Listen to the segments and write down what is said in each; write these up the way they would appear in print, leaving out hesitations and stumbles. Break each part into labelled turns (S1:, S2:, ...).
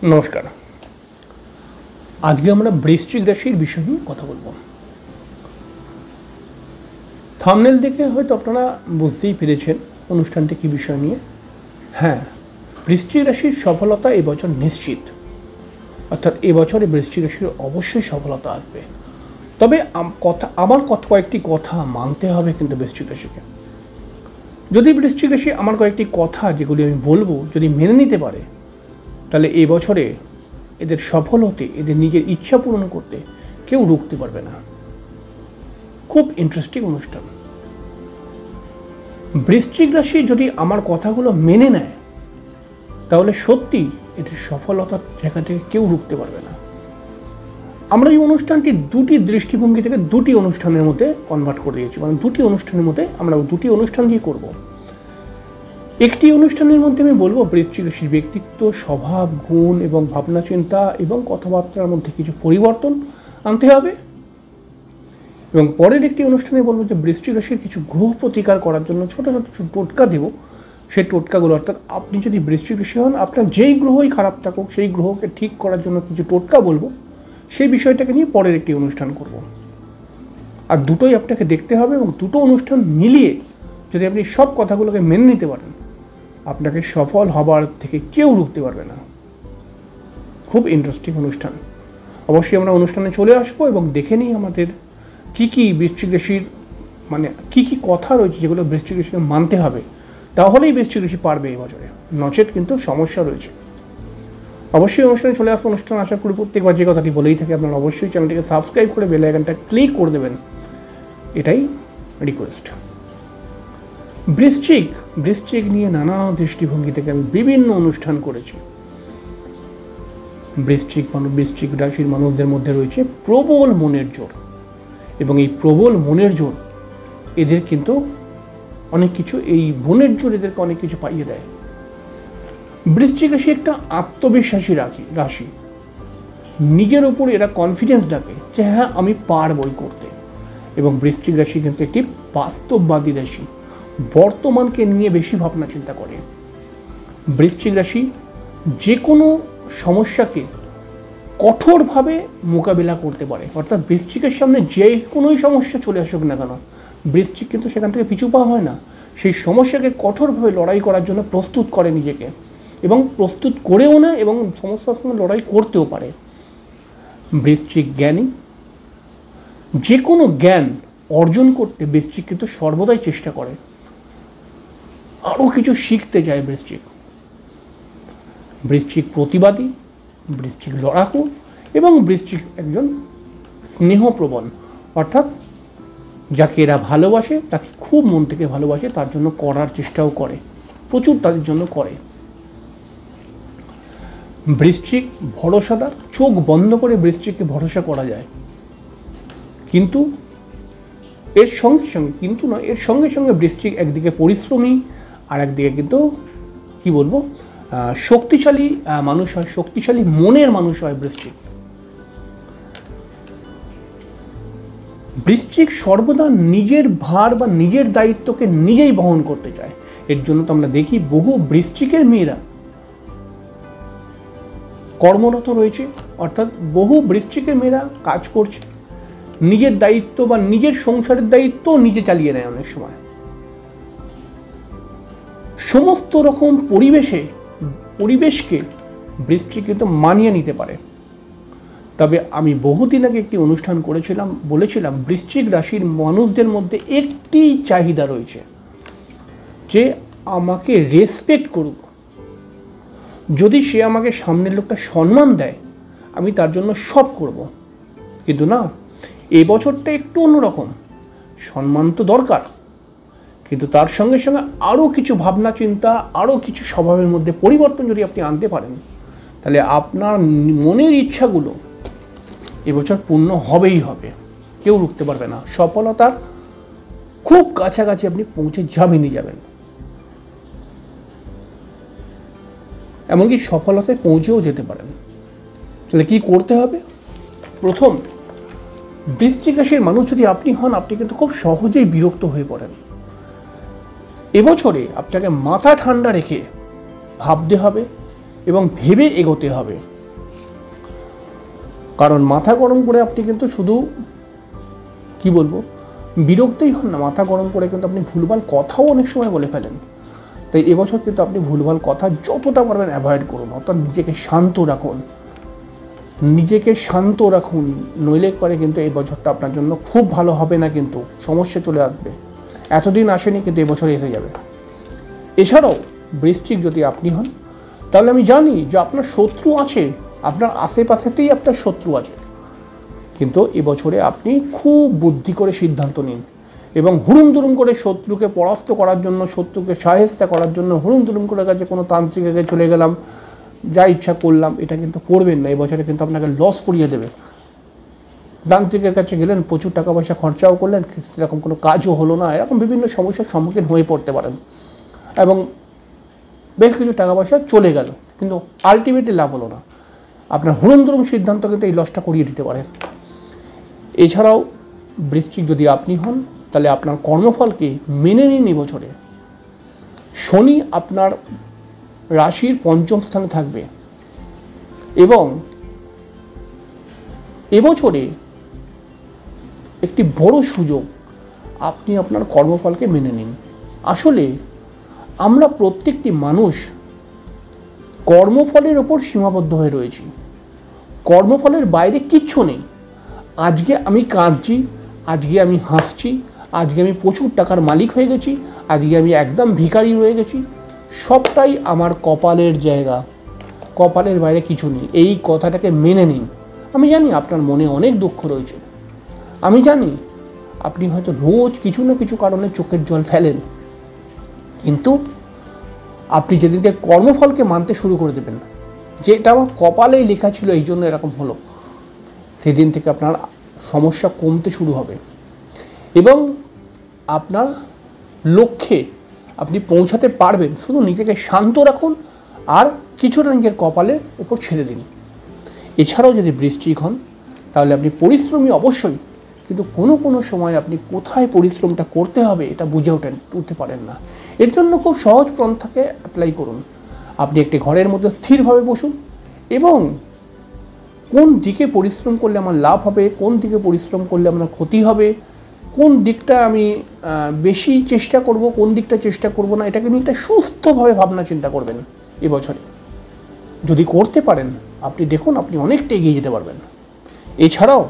S1: নমস্কার। আজকে আমরা বৃশ্চিক রাশির বিষয় নিয়ে কথা বলবো। থাম্বনেল দেখে হয়তো আপনারা বুঝতেই পেরেছেন অনুষ্ঠানটি কী বিষয় নিয়ে। হ্যাঁ, বৃশ্চিক রাশির সফলতা এবছর নিশ্চিত, অর্থাৎ এবছরে বৃশ্চিক রাশির অবশ্যই সফলতা আসবে। তবে আমার কয়েকটি কথা মানতে হবে কিন্তু বৃশ্চিক রাশিকে। যদি বৃশ্চিক রাশি আমার কয়েকটি কথা যেগুলি আমি বলবো যদি মেনে নিতে পারে, তাহলে এই বছরে এদের সফল হতে, এদের নিজের ইচ্ছা পূরণ করতে কেউ রুখতে পারবে না। খুব ইন্টারেস্টিং অনুষ্ঠান। বৃশ্চিক রাশি যদি আমার কথাগুলো মেনে নেয়, তাহলে সত্যি এদের সফলতার জায়গা থেকে কেউ রুখতে পারবে না। আমরা এই অনুষ্ঠানটি দুটি দৃষ্টিভঙ্গি থেকে দুটি অনুষ্ঠানের মধ্যে কনভার্ট করে দিয়েছি, মানে দুটি অনুষ্ঠানের মধ্যে আমরা দুটি অনুষ্ঠান দিয়ে করব। একটি অনুষ্ঠানের মধ্যে আমি বলবো বৃশ্চিক রাশির ব্যক্তিত্ব, স্বভাব, গুণ এবং ভাবনা চিন্তা এবং কথাবার্তার মধ্যে কিছু পরিবর্তন আনতে হবে, এবং পরের একটি অনুষ্ঠানে বলবো যে বৃশ্চিক রাশির কিছু গ্রহ প্রতিকার করার জন্য ছোট ছোট টোটকা দেব। সেই টোটকাগুলো, অর্থাৎ আপনি যদি বৃশ্চিক রাশি হন, আপনার যেই গ্রহই খারাপ থাকুক সেই গ্রহকে ঠিক করার জন্য কিছু টোটকা বলবো। সেই বিষয়টাকে নিয়ে পরের একটি অনুষ্ঠান করব। আর দুটোই আপনাকে দেখতে হবে, এবং দুটো অনুষ্ঠান মিলিয়ে যদি আপনি সব কথাগুলোকে মেনে নিতে পারেন, আপনাকে সফল হবার থেকে কেউ রুখতে পারবে না। খুব ইন্টারেস্টিং অনুষ্ঠান। অবশ্যই আমরা অনুষ্ঠানে চলে আসবো এবং দেখে নিই আমাদের কী কী বৃশ্চিক রাশির, মানে কী কী কথা রয়েছে যেগুলো বৃশ্চিক রাশিকে মানতে হবে, তাহলেই বৃশ্চিক রাশি পারবে এই বছরে, নচেত কিন্তু সমস্যা রয়েছে। অবশ্যই অনুষ্ঠানে চলে আসবো। অনুষ্ঠান আসার পরে প্রত্যেকবার যে কথাটি বলেই থাকে, আপনারা অবশ্যই চ্যানেলটিকে সাবস্ক্রাইব করে বেল আইকনটা ক্লিক করে দেবেন, এটাই রিকোয়েস্ট। বৃশ্চিক নিয়ে নানা দৃষ্টিভঙ্গি থেকে আমি বিভিন্ন অনুষ্ঠান করেছি। বৃশ্চিক রাশির মানুষদের মধ্যে রয়েছে প্রবল মনের জোর, এবং এই প্রবল মনের জোর এদের কিন্তু অনেক কিছু, এই মনের জোর এদেরকে অনেক কিছু পাইয়ে দেয়। বৃশ্চিক রাশি একটা আত্মবিশ্বাসী রাশি। নিজের ওপর এরা কনফিডেন্স রাখে যে হ্যাঁ আমি পারবই করতে। এবং বৃশ্চিক রাশি কিন্তু একটি বাস্তববাদী রাশি, বর্তমানকে নিয়ে বেশি ভাবনা চিন্তা করে। বৃশ্চিক রাশি যে কোনো সমস্যাকে কঠোরভাবে মোকাবিলা করতে পারে, অর্থাৎ বৃশ্চিকের সামনে যে কোনোই সমস্যা চলে আসুক না কেন, বৃশ্চিক কিন্তু সেখান থেকে পিছু পা হয় না। সেই সমস্যাকে কঠোরভাবে লড়াই করার জন্য প্রস্তুত করে নিজেকে, এবং প্রস্তুত করেও না, এবং সমস্যার সঙ্গে লড়াই করতেও পারে। বৃশ্চিক জ্ঞানী, যে কোনো জ্ঞান অর্জন করতে বৃশ্চিক কিন্তু সর্বদাই চেষ্টা করে, আরও কিছু শিখতে যায় বৃশ্চিক প্রতিবাদী, বৃশ্চিক লড়াকু, এবং বৃশ্চিক একজন স্নেহপ্রবণ, অর্থাৎ যাকে এরা ভালোবাসে তাকে খুব মন থেকে ভালোবাসে, তার জন্য করার চেষ্টাও করে, প্রচুর তাদের জন্য করে। বৃশ্চিক ভরসাদার, চোখ বন্ধ করে বৃশ্চিককে ভরসা করা যায়, কিন্তু এর সঙ্গে সঙ্গে বৃশ্চিক একদিকে পরিশ্রমী, আর একদিকে কিন্তু কি বলবো, শক্তিশালী মানুষ হয়, শক্তিশালী মনের মানুষ হয় বৃশ্চিক সর্বদা নিজের ভার বা নিজের দায়িত্বকে নিজেই বহন করতে চায়। এর জন্য তো আমরা দেখি বহু বৃশ্চিকের মেয়েরা কর্মরত রয়েছে, অর্থাৎ বহু বৃশ্চিকের মেয়েরা কাজ করছে, নিজের দায়িত্ব বা নিজের সংসারের দায়িত্ব নিজে চালিয়ে নেয়। অনেক সময় সমস্ত রকম পরিবেশকে বৃশ্চিক কিন্তু মানিয়ে নিতে পারে। তবে আমি বহুদিন আগে একটি অনুষ্ঠান বলেছিলাম বৃশ্চিক রাশির মানুষদের মধ্যে একটি চাহিদা রয়েছে, যে আমাকে রেসপেক্ট করুক। যদি সে আমাকে সামনের লোকটা সম্মান দেয়, আমি তার জন্য সব করব। কিন্তু না, এই বছরটা একটু অন্যরকম। সম্মান তো দরকার, কিন্তু তার সঙ্গে সঙ্গে আরও কিছু ভাবনা চিন্তা, আরও কিছু স্বভাবের মধ্যে পরিবর্তন যদি আপনি আনতে পারেন, তাহলে আপনার মনের ইচ্ছাগুলো এবছর পূর্ণ হবেই হবে, কেউ রুখতে পারবে না। সফলতার খুব কাছাকাছি আপনি পৌঁছে যাবেন, এমনকি সফলতায় পৌঁছেও যেতে পারেন। তাহলে কি করতে হবে? প্রথম, বৃশ্চিক রাশির মানুষ যদি আপনি হন, আপনি কিন্তু খুব সহজেই বিরক্ত হয়ে পড়েন। এবছরে আপনাকে মাথা ঠান্ডা রেখে ভাবতে হবে এবং ভেবে এগোতে হবে। কারণ মাথা গরম করে আপনি কিন্তু শুধু কি বলবো বিরক্তই হন না, মাথা গরম করে কিন্তু আপনি ভুলভাল কথাও অনেক সময় বলে ফেলেন। তাই এবছর কিন্তু আপনি ভুলভাল কথা যতটা পারবেন অ্যাভয়েড করুন, অর্থাৎ নিজেকে শান্ত রাখুন, নইলে পরে কিন্তু এই বছরটা আপনার জন্য খুব ভালো হবে না, কিন্তু সমস্যা চলে আসবে। এতদিন আসেনি কিন্তু এবছর এসে যাবে। এছাড়াও বৃশ্চিক যদি আপনি হন, তাহলে আমি জানি যে আপনার শত্রু আছে, আপনার আশেপাশেতেই আপনার শত্রু আছে, কিন্তু এবছরে আপনি খুব বুদ্ধি করে সিদ্ধান্ত নিন এবং হুড়ুম করে শত্রুকে পরাস্ত করার জন্য, শত্রুকে সাহেস্তা করার জন্য হুড়ুম করে কাছে কোনো তান্ত্রিকের কাছে চলে গেলাম, যা ইচ্ছা করলাম, এটা কিন্তু করবেন না। এবছরে কিন্তু আপনাকে লস করিয়ে দেবে। তান্ত্রিকের কাছে গেলেন, প্রচুর টাকা পয়সা খরচাও করলেন, সেরকম কোনো কাজও হলো না, এরকম বিভিন্ন সমস্যার সম্মুখীন হয়ে পড়তে পারেন এবং বেশ কিছু টাকা পয়সা চলে গেল, কিন্তু আলটিমেটলি লাভ হলো না। আপনার হুড়ুম সিদ্ধান্ত কিন্তু এই লসটা করিয়ে দিতে পারেন। এছাড়াও বৃশ্চিক যদি আপনি হন, তাহলে আপনার কর্মফলকে মেনে নিন। এবছরে শনি আপনার রাশির পঞ্চম স্থানে থাকবে এবং এবছরে একটি বড় সুযোগ, আপনি আপনার কর্মফলকে মেনে নিন। আসলে আমরা প্রত্যেকটি মানুষ কর্মফলের ওপর সীমাবদ্ধ হয়ে রয়েছি, কর্মফলের বাইরে কিচ্ছু নেই। আজকে আমি কাঁদছি, আজকে আমি হাসছি, আজকে আমি প্রচুর টাকার মালিক হয়ে গেছি, আজকে আমি একদম ভিখারি হয়ে গেছি, সবটাই আমার কপালের জায়গা, কপালের বাইরে কিছু নেই। এই কথাটাকে মেনে নিন। আমি জানি আপনার মনে অনেক দুঃখ রয়েছে, আমি জানি আপনি হয়তো রোজ কিছু না কিছু কারণে চোখের জল ফেলেন, কিন্তু আপনি যেদিনকে কর্মফলকে মানতে শুরু করে দেবেন যে এটা আমার কপালেই লেখা ছিল, এই জন্য এরকম হলো, সেদিন থেকে আপনার সমস্যা কমতে শুরু হবে এবং আপনার লক্ষ্যে আপনি পৌঁছাতে পারবেন। শুধু নিজেকে শান্ত রাখুন আর কিছুটা নিজের কপালের উপর ছেড়ে দিন। এছাড়াও যদি বৃশ্চিক হন, তাহলে আপনি পরিশ্রমী অবশ্যই, কিন্তু কোনো সময় আপনি কোথায় পরিশ্রমটা করতে হবে এটা বুঝে উঠতে পারেন না। এর জন্য খুব সহজ পন্থাকে অ্যাপ্লাই করুন। আপনি একটি ঘরের মধ্যে স্থিরভাবে বসুন এবং কোন দিকে পরিশ্রম করলে আমার লাভ হবে, কোন দিকে পরিশ্রম করলে আমার ক্ষতি হবে, কোন দিকটা আমি বেশি চেষ্টা করব, কোন দিকটা চেষ্টা করব না, এটাকে নিয়ে একটা সুস্থভাবে ভাবনা চিন্তা করবেন। এবছরে যদি করতে পারেন, আপনি দেখুন আপনি অনেকটা এগিয়ে যেতে পারবেন। এছাড়াও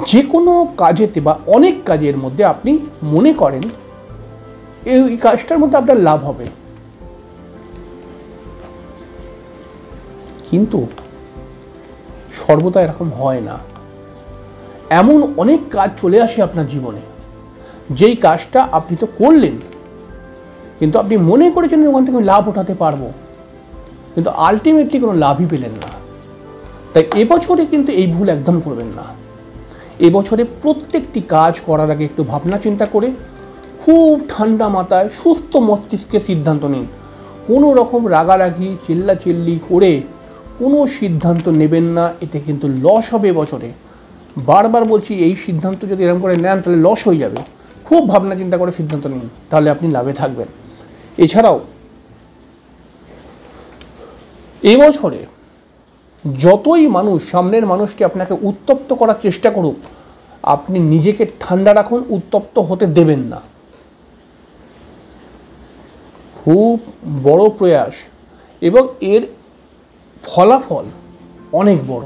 S1: যে কোনো কাজেতে বা অনেক কাজের মধ্যে আপনি মনে করেন এই কাজটার মধ্যে আপনার লাভ হবে, কিন্তু সর্বদা এরকম হয় না। এমন অনেক কাজ চলে আসে আপনার জীবনে, যেই কাজটা আপনি তো করলেন, কিন্তু আপনি মনে করেছেন ওখান থেকে লাভ উঠাতে পারবো, কিন্তু আলটিমেটলি কোনো লাভই পেলেন না। তাই এবছরে কিন্তু এই ভুল একদম করবেন না। এবছরে প্রত্যেকটি কাজ করার আগে একটু ভাবনা চিন্তা করে খুব ঠান্ডা মাথায় সুস্থ মস্তিষ্কে সিদ্ধান্ত নিন। কোনো রকম রাগারাগি চিল্লাচিল্লি করে কোনো সিদ্ধান্ত নেবেন না, এতে কিন্তু লস হবে এবছরে। বারবার বলছি, এই সিদ্ধান্ত যদি এরকম করে নেন তাহলে লস হয়ে যাবে। খুব ভাবনা চিন্তা করে সিদ্ধান্ত নিন, তাহলে আপনি লাভে থাকবেন। এছাড়াও এবছরে যতই মানুষ, সামনের মানুষকে আপনাকে উত্তপ্ত করার চেষ্টা করুক, আপনি নিজেকে ঠান্ডা রাখুন, উত্তপ্ত হতে দেবেন না। খুব বড় প্রয়াস এবং এর ফলাফল অনেক বড়।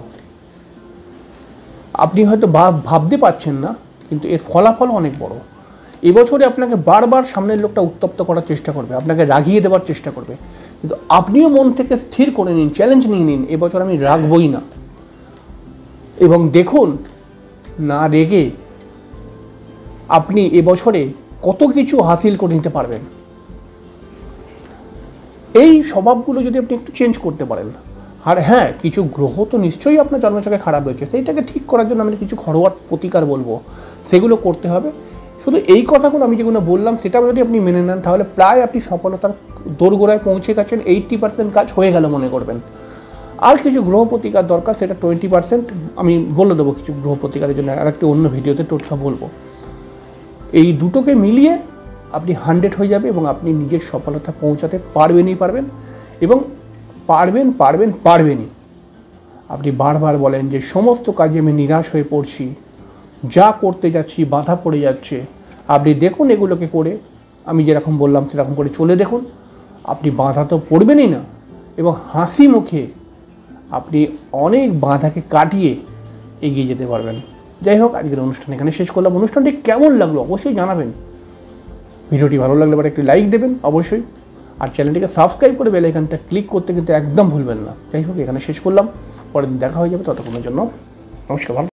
S1: আপনি হয়তো ভাবতে পারছেন না, কিন্তু এর ফলাফল অনেক বড়। এবছরে আপনাকে বারবার সামনের লোকটা উত্তপ্ত করার চেষ্টা করবে, আপনাকে রাগিয়ে দেওয়ার চেষ্টা করবে, কিন্তু আপনিও মন থেকে স্থির করে নিন, চ্যালেঞ্জ নিয়ে নিন, এবছর আমি রাগবই না। এবং দেখুন, না রেগে আপনি এবছরে কত কিছু হাসিল করে নিতে পারবেন। এই স্বভাবগুলো যদি আপনি একটু চেঞ্জ করতে পারেন, আর হ্যাঁ, কিছু গ্রহ তো নিশ্চয়ই আপনার জন্মছকে খারাপ রয়েছে, সেইটাকে ঠিক করার জন্য আমি কিছু ঘরোয়া প্রতিকার বলবো, সেগুলো করতে হবে। শুধু এই কথাগুলো আমি যেগুলো বললাম সেটাও যদি আপনি মেনে নেন, তাহলে প্রায় আপনি সফলতার দোরগোড়ায় পৌঁছে গেছেন। 80% কাজ হয়ে গেল মনে করবেন। আর কিছু গ্রহ প্রতিকার দরকার, সেটা 20% আমি বলে দেবো। কিছু গ্রহ প্রতিকারের জন্য আর একটি অন্য ভিডিওতে টোটকা বলবো। এই দুটোকে মিলিয়ে আপনি 100 হয়ে যাবে এবং আপনি নিজের সফলতা পৌঁছাতে পারবেন এবং পারবেনই। আপনি বারবার বলেন যে সমস্ত কাজে আমি নিরাশ হয়ে পড়ছি, যা করতে যাচ্ছি বাধা পড়ে যাচ্ছে। আপনি দেখুন এগুলোকে করে, আমি যেরকম বললাম সেরকম করে চলে দেখুন, আপনি বাধা তো পড়বেনই না এবং হাসি মুখে আপনি অনেক বাধাকে কাটিয়ে এগিয়ে যেতে পারবেন। যাই হোক, আজকের অনুষ্ঠান এখানে শেষ করলাম। অনুষ্ঠানটি কেমন লাগলো অবশ্যই জানাবেন। ভিডিওটি ভালো লাগলে একটি লাইক দেবেন অবশ্যই, আর চ্যানেলটিকে সাবস্ক্রাইব করে বেল আইকনটা ক্লিক করতে কিন্তু একদম ভুলবেন না। যাই হোক, এখানে শেষ করলাম, পরের দিন দেখা হয়ে যাবে। ততক্ষণের জন্য নমস্কার।